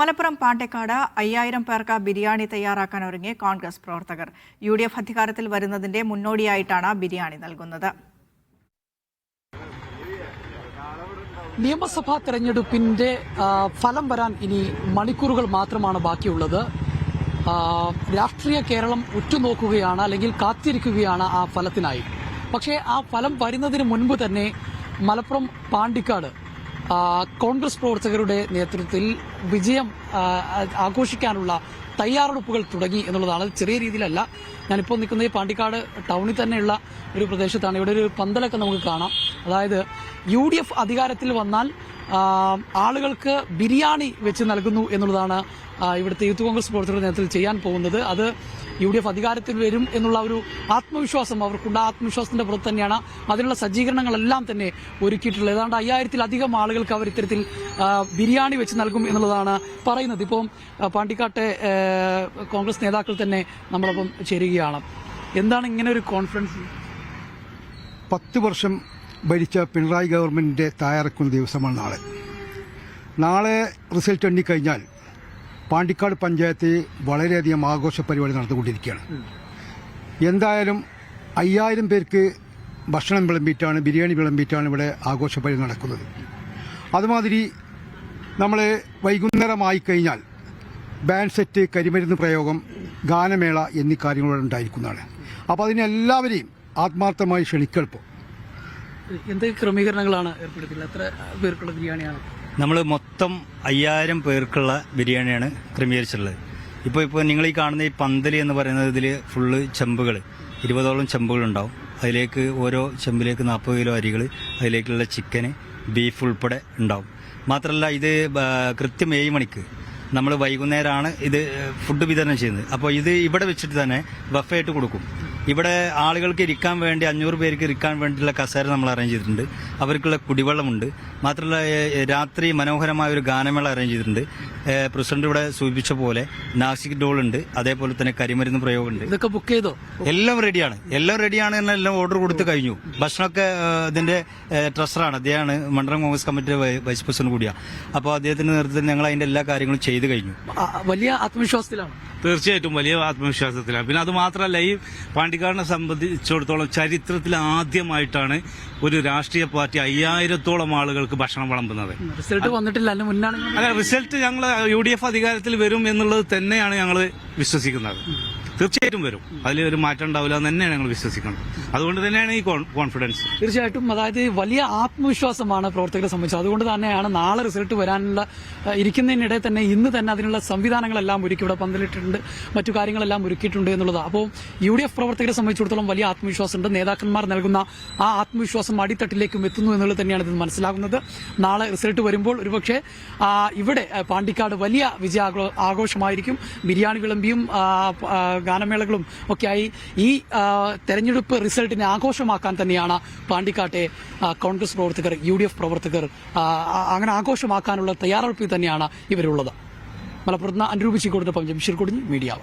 മലപ്പുറം പാണ്ടേക്കാട് 5000 പേർക്ക് ബിരിയാണി തയ്യാറാക്കാൻ ഒരുങ്ങി കോൺഗ്രസ് പ്രവർത്തകർ. UDF അധികാരത്തിൽ വരുന്നതിന്റെ മുന്നോടിയായിട്ടാണ് ബിരിയാണി നൽകുന്നത്. നിയമസഭാ തെരഞ്ഞെടുപ്പിന്റെ ഫലം വരാൻ ഇനി മണിക്കൂറുകൾ മാത്രമാണ് ബാക്കിയുള്ളത്. രാഷ്ട്രീയ കേരളം ഉറ്റുനോക്കുകയാണ്, അല്ലെങ്കിൽ കാത്തിരിക്കുകയാണ് ആ ഫലത്തിനായി. പക്ഷേ ആ ഫലം വരുന്നതിന് മുൻപ് തന്നെ മലപ്പുറം പാണ്ടിക്കാട് കോൺഗ്രസ് പ്രവർത്തകരുടെ നേതൃത്വത്തിൽ വിജയം ആഘോഷിക്കാനുള്ള തയ്യാറെടുപ്പുകൾ തുടങ്ങി എന്നുള്ളതാണ്. ചെറിയ രീതിയിലല്ല. ഞാനിപ്പോൾ നിൽക്കുന്നത് ഈ പാണ്ടിക്കാട് ടൗണിൽ തന്നെയുള്ള ഒരു പ്രദേശത്താണ്. ഇവിടെ ഒരു പന്തലൊക്കെ നമുക്ക് കാണാം. അതായത് UDF അധികാരത്തിൽ വന്നാൽ ആളുകൾക്ക് ബിരിയാണി വെച്ച് നൽകുന്നു എന്നുള്ളതാണ് ഇവിടുത്തെ യൂത്ത് കോൺഗ്രസ് പ്രവർത്തകരുടെ നേതൃത്വത്തിൽ ചെയ്യാൻ പോകുന്നത്. അത് UDF അധികാരത്തിൽ വരും എന്നുള്ള ഒരു ആത്മവിശ്വാസം അവർക്കുണ്ട്. ആത്മവിശ്വാസത്തിന്റെ പുറത്ത് തന്നെയാണ് അതിനുള്ള സജ്ജീകരണങ്ങളെല്ലാം തന്നെ ഒരുക്കിയിട്ടുള്ളത്. ഏതാണ്ട് 5000-ലധികം ആളുകൾക്ക് അവർ ഇത്തരത്തിൽ ബിരിയാണി വെച്ച് നൽകും എന്നുള്ളതാണ് പറയുന്നത്. ഇപ്പം പാണ്ടിക്കാട്ടെ കോൺഗ്രസ് നേതാക്കൾ തന്നെ നമ്മളൊപ്പം ചേരുകയാണ്. എന്താണ് ഇങ്ങനെ ഒരു കോൺഫറൻസ്? 10 വർഷം ഭരിച്ച പിണറായി ഗവൺമെന്റിന്റെ തയ്യാറെടുക്കുന്ന ദിവസമാണ് നാളെ റിസൾട്ട് എണ്ണിക്കഴിഞ്ഞാൽ പാണ്ടിക്കാട് പഞ്ചായത്ത് വളരെയധികം ആഘോഷ പരിപാടി നടന്നുകൊണ്ടിരിക്കുകയാണ്. എന്തായാലും 5000 പേർക്ക് ഭക്ഷണം വിളമ്പിയിട്ടാണ്, ബിരിയാണി വിളമ്പിയിട്ടാണ് ഇവിടെ ആഘോഷ പരിപാടി നടക്കുന്നത്. അതുമാതിരി നമ്മൾ വൈകുന്നേരമായി കഴിഞ്ഞാൽ ബാൻഡ് സെറ്റ്, കരിമരുന്ന് പ്രയോഗം, ഗാനമേള എന്നീ കാര്യങ്ങളോടെ ഉണ്ടായിരിക്കുന്നതാണ്. അപ്പോൾ അതിനെല്ലാവരെയും ആത്മാർത്ഥമായി ക്ഷണിക്കൽപ്പോൾ. എന്തൊക്കെ ക്രമീകരണങ്ങളാണ് ഏർപ്പെടുത്തിയത്? എത്ര പേർക്കുള്ള ബിരിയാണിയാണ്? നമ്മൾ മൊത്തം 5000 പേർക്കുള്ള ബിരിയാണിയാണ് ക്രമീകരിച്ചിട്ടുള്ളത്. ഇപ്പോൾ നിങ്ങൾ ഈ കാണുന്ന ഈ പന്തല് എന്ന് പറയുന്നത് ഇതിൽ ഫുള്ള് ചെമ്പുകൾ, 20ഓളം ചെമ്പുകളുണ്ടാവും. അതിലേക്ക് ഓരോ ചെമ്പിലേക്ക് 40 കിലോ അരികൾ, അതിലേക്കുള്ള ചിക്കന്, ബീഫ് ഉൾപ്പെടെ ഉണ്ടാവും. മാത്രമല്ല ഇത് കൃത്യം 7 മണിക്ക് നമ്മൾ വൈകുന്നേരമാണ് ഇത് ഫുഡ് വിതരണം ചെയ്യുന്നത്. അപ്പോൾ ഇത് ഇവിടെ വെച്ചിട്ട് തന്നെ ബഫയായിട്ട് കൊടുക്കും. ഇവിടെ ആളുകൾക്ക് ഇരിക്കാൻ വേണ്ടി 500 പേർക്ക് ഇരിക്കാൻ വേണ്ടിയുള്ള കസേര നമ്മൾ അറേഞ്ച് ചെയ്തിട്ടുണ്ട്. അവർക്കുള്ള കുടിവെള്ളമുണ്ട്. മാത്രമല്ല രാത്രി മനോഹരമായ ഒരു ഗാനമേള അറേഞ്ച് ചെയ്തിട്ടുണ്ട്. പ്രസിഡന്റ് ഇവിടെ സൂചിപ്പിച്ച പോലെ നാസിക് ഡോളുണ്ട്, അതേപോലെ തന്നെ കരിമരുന്ന് പ്രയോഗമുണ്ട്. ഇതൊക്കെ ബുക്ക് ചെയ്തോ? എല്ലാം റെഡിയാണ്. എല്ലാം ഓർഡർ കൊടുത്ത് കഴിഞ്ഞു. ഭക്ഷണമൊക്കെ ഇതിന്റെ ട്രഷറാണ്, അദ്ദേഹമാണ് മണ്ഡലം കോൺഗ്രസ് കമ്മിറ്റി വൈസ് പ്രസിഡന്റ് കൂടിയാണ്. അപ്പോൾ അദ്ദേഹത്തിന്റെ നേതൃത്വത്തിൽ ഞങ്ങൾ അതിന്റെ എല്ലാ കാര്യങ്ങളും ചെയ്തു കഴിഞ്ഞു. വലിയ ആത്മവിശ്വാസത്തിലാണ്. തീർച്ചയായിട്ടും വലിയ ആത്മവിശ്വാസത്തിലാണ്. പിന്നെ അത് മാത്രമല്ല, ഈ പാണ്ടിക്കാടിനെ സംബന്ധിച്ചിടത്തോളം ചരിത്രത്തിൽ ആദ്യമായിട്ടാണ് ഒരു രാഷ്ട്രീയ പാർട്ടി 5000-ഓളം ആളുകൾക്ക് ഭക്ഷണം വിളമ്പുന്നത്. റിസൾട്ട് വന്നിട്ടില്ല, അതിന് മുന്നാണ്. അല്ല, റിസൾട്ട് ഞങ്ങൾ UDF അധികാരത്തിൽ വരും എന്നുള്ളത് തന്നെയാണ് ഞങ്ങൾ വിശ്വസിക്കുന്നത്. തീർച്ചയായിട്ടും വരും, അതിൽ ഒരു മാറ്റം ഉണ്ടാവില്ല എന്ന് തന്നെയാണ് ഞങ്ങൾ വിശ്വസിക്കുന്നത്. അതുകൊണ്ട് തന്നെയാണ് ഈ കോൺഫിഡൻസ്. തീർച്ചയായിട്ടും, അതായത് വലിയ ആത്മവിശ്വാസമാണ് പ്രവർത്തകരെ സംബന്ധിച്ചത്. അതുകൊണ്ട് തന്നെയാണ് നാളെ റിസൾട്ട് വരാനുള്ള ഇരിക്കുന്നതിനിടെ തന്നെ ഇന്ന് തന്നെ അതിനുള്ള സംവിധാനങ്ങളെല്ലാം ഒരുക്കി ഇവിടെ പന്തലിട്ടിട്ടുണ്ട്, മറ്റു കാര്യങ്ങളെല്ലാം ഒരുക്കിയിട്ടുണ്ട് എന്നുള്ളത്. അപ്പോൾ UDF പ്രവർത്തകരെ സംബന്ധിച്ചിടത്തോളം വലിയ ആത്മവിശ്വാസമുണ്ട്. നേതാക്കന്മാർ നൽകുന്ന ആ ആത്മവിശ്വാസം അടിത്തട്ടിലേക്കും എത്തുന്നു എന്നുള്ളത് തന്നെയാണ് ഇത് മനസ്സിലാകുന്നത്. നാളെ റിസൾട്ട് വരുമ്പോൾ ഒരുപക്ഷെ ഇവിടെ പാണ്ടിക്കാട് വലിയ വിജയ ആഘോഷമായിരിക്കും. ബിരിയാണി വിളമ്പിയും ഗാനമേളകളും ഒക്കെയായി ഈ തെരഞ്ഞെടുപ്പ് റിസൾട്ടിനെ ആഘോഷമാക്കാൻ തന്നെയാണ് പാണ്ടിക്കാട്ടെ കോൺഗ്രസ് പ്രവർത്തകർ, UDF പ്രവർത്തകർ അങ്ങനെ ആഘോഷമാക്കാനുള്ള തയ്യാറെടുപ്പിൽ തന്നെയാണ് ഇവരുള്ളത്. മലപ്പുറത്ത് അൻരൂപിച്ചിക്കൊടുത്ത ജംഷീർ കൊടിഞ്ഞി, മീഡിയ.